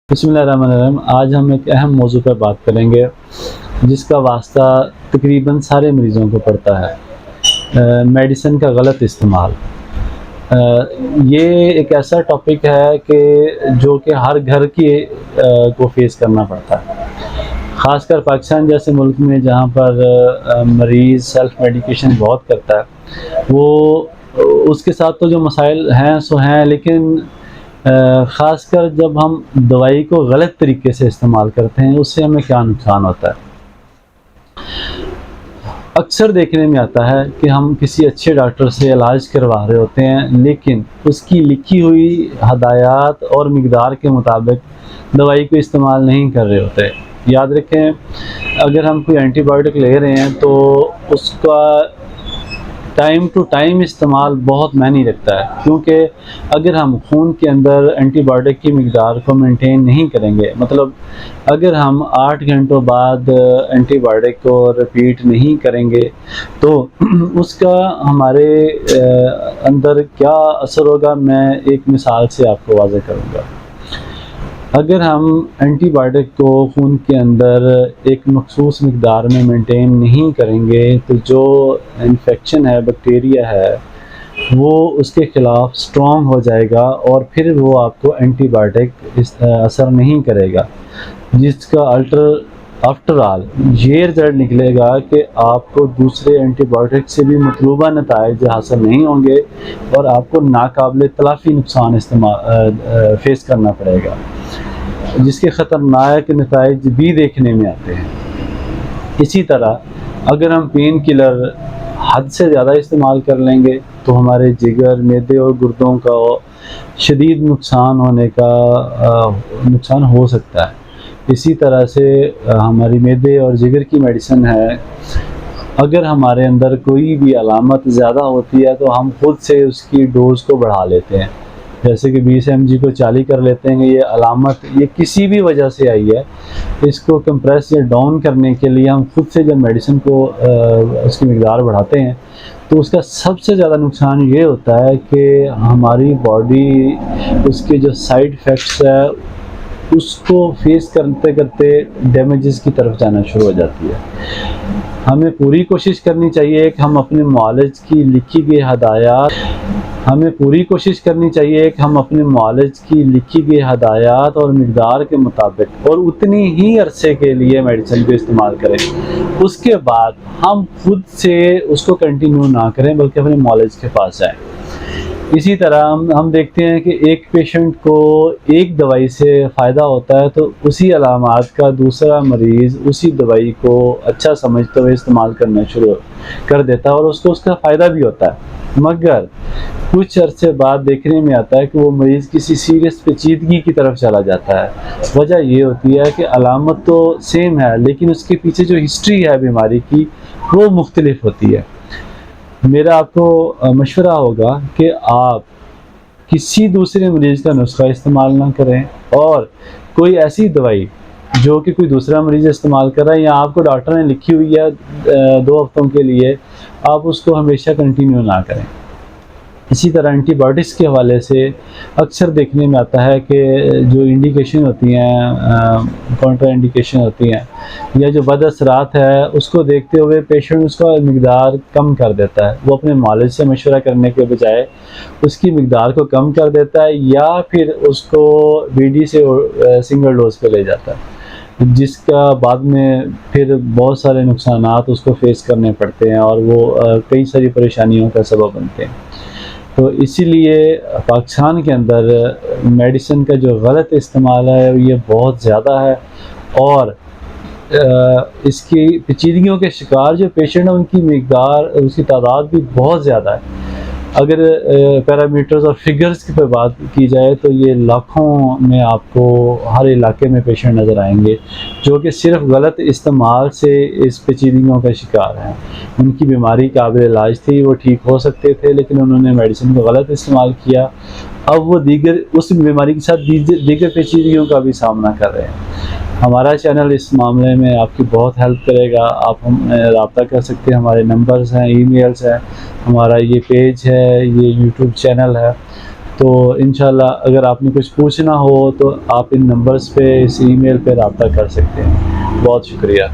बिस्मिल्लाहिर्रहमानिर्रहीम। आज हम एक अहम मौजू पर बात करेंगे जिसका वास्ता तकरीबन सारे मरीज़ों को पड़ता है, मेडिसिन का गलत इस्तेमाल। ये एक ऐसा टॉपिक है कि जो कि हर घर को फेस करना पड़ता है। ख़ासकर पाकिस्तान जैसे मुल्क में जहाँ पर मरीज़ सेल्फ़ मेडिकेशन बहुत करता है, वो उसके साथ तो जो मसाइल हैं सो हैं, लेकिन ख़ासकर जब हम दवाई को गलत तरीके से इस्तेमाल करते हैं, उससे हमें क्या नुकसान होता है। अक्सर देखने में आता है कि हम किसी अच्छे डॉक्टर से इलाज करवा रहे होते हैं, लेकिन उसकी लिखी हुई हदायत और मिक़दार के मुताबिक दवाई को इस्तेमाल नहीं कर रहे होते। याद रखें, अगर हम कोई एंटीबायोटिक ले रहे हैं तो उसका टाइम टू टाइम इस्तेमाल बहुत मायने रखता है, क्योंकि अगर हम खून के अंदर एंटीबायोटिक की मिक़दार को मेंटेन नहीं करेंगे, मतलब अगर हम 8 घंटों बाद एंटीबायोटिक को रिपीट नहीं करेंगे तो उसका हमारे अंदर क्या असर होगा, मैं एक मिसाल से आपको वाज़ेह करूँगा। अगर हम एंटीबायोटिक को खून के अंदर एक मख़सूस मिक़दार में मेंटेन नहीं करेंगे तो जो इन्फेक्शन है, बैक्टीरिया है, वो उसके ख़िलाफ़ स्ट्रॉन्ग हो जाएगा और फिर वो आपको एंटीबायोटिक असर नहीं करेगा, जिसका आफ्टर ऑल ये रिज़ल्ट निकलेगा कि आपको दूसरे एंटीबायोटिक से भी मतलूबा नताइज हासिल नहीं होंगे और आपको नाकाबिल तलाफ़ी नुकसान फेस करना पड़ेगा, जिसके ख़तरनाक नताइज भी देखने में आते हैं। इसी तरह अगर हम पेन किलर हद से ज़्यादा इस्तेमाल कर लेंगे तो हमारे जिगर, मैदे और गुर्दों का शदीद नुकसान हो सकता है। इसी तरह से हमारी मैदे और जिगर की मेडिसिन है, अगर हमारे अंदर कोई भी अलामत ज़्यादा होती है तो हम खुद से उसकी डोज़ को बढ़ा लेते हैं, जैसे कि 20 mg को 40 कर लेते हैं। ये अलामत ये किसी भी वजह से आई है, इसको कंप्रेस या डाउन करने के लिए हम खुद से जब मेडिसिन को उसकी मिक़दार बढ़ाते हैं तो उसका सबसे ज़्यादा नुकसान ये होता है कि हमारी बॉडी उसके जो साइड इफ़ेक्ट्स है उसको फेस करते करते डैमेजेस की तरफ जाना शुरू हो जाती है। हमें पूरी कोशिश करनी चाहिए कि हम अपने मुआलिज की लिखी गई हदायत और मिक़दार के मुताबिक और उतनी ही अरसे के लिए मेडिसिन को इस्तेमाल करें। उसके बाद हम खुद से उसको कंटिन्यू ना करें, बल्कि अपने मुआलिज के पास जाएं। इसी तरह हम देखते हैं कि एक पेशेंट को एक दवाई से फ़ायदा होता है तो उसी अलामात का दूसरा मरीज़ उसी दवाई को अच्छा समझते हुए इस्तेमाल करना शुरू कर देता है और उसको उसका फ़ायदा भी होता है, मगर कुछ अरसे बाद देखने में आता है कि वो मरीज़ किसी सीरियस पेचीदगी की तरफ चला जाता है। वजह ये होती है कि अलामत तो सेम है, लेकिन उसके पीछे जो हिस्ट्री है बीमारी की वो मुख्तलिफ होती है। मेरा आपको मशवरा होगा कि आप किसी दूसरे मरीज़ का नुस्खा इस्तेमाल ना करें, और कोई ऐसी दवाई जो कि कोई दूसरा मरीज़ इस्तेमाल कर रहा है या आपको डॉक्टर ने लिखी हुई है 2 हफ्तों के लिए, आप उसको हमेशा कंटिन्यू ना करें। इसी तरह एंटीबायोटिक्स के हवाले से अक्सर देखने में आता है कि जो इंडिकेशन होती हैं, कॉन्ट्रा इंडिकेशन होती हैं या जो बद असरात है, उसको देखते हुए पेशेंट उसका मिक़दार कम कर देता है। वो अपने मालिज से मशवरा करने के बजाय उसकी मिक़दार को कम कर देता है या फिर उसको बीडी से सिंगल डोज पे ले जाता है, जिसका बाद में फिर बहुत सारे नुकसानात उसको फेस करने पड़ते हैं और वो कई सारी परेशानियों का सबब बनते हैं। तो इसीलिए पाकिस्तान के अंदर मेडिसिन का जो गलत इस्तेमाल है ये बहुत ज़्यादा है, और इसकी पेचीदगियों के शिकार जो पेशेंट हैं उनकी मिक़दार, उसकी तादाद भी बहुत ज़्यादा है। अगर पैरामीटर्स और फिगर्स की पर बात की जाए तो ये लाखों में आपको हर इलाके में पेशेंट नज़र आएंगे जो कि सिर्फ गलत इस्तेमाल से इस पेचीदगियों का शिकार हैं। उनकी बीमारी काबिल इलाज थी, वो ठीक हो सकते थे, लेकिन उन्होंने मेडिसिन को गलत इस्तेमाल किया। अब वो उस बीमारी के साथ दीगर पेचीदगियों का भी सामना कर रहे हैं। हमारा चैनल इस मामले में आपकी बहुत हेल्प करेगा। आप हमसे रब्ता कर सकते हैं, हमारे नंबर्स हैं, ईमेल्स हैं, हमारा ये पेज है, ये यूट्यूब चैनल है। तो इंशाल्लाह अगर आपने कुछ पूछना हो तो आप इन नंबर्स पे, इस ईमेल पे रब्ता कर सकते हैं। बहुत शुक्रिया।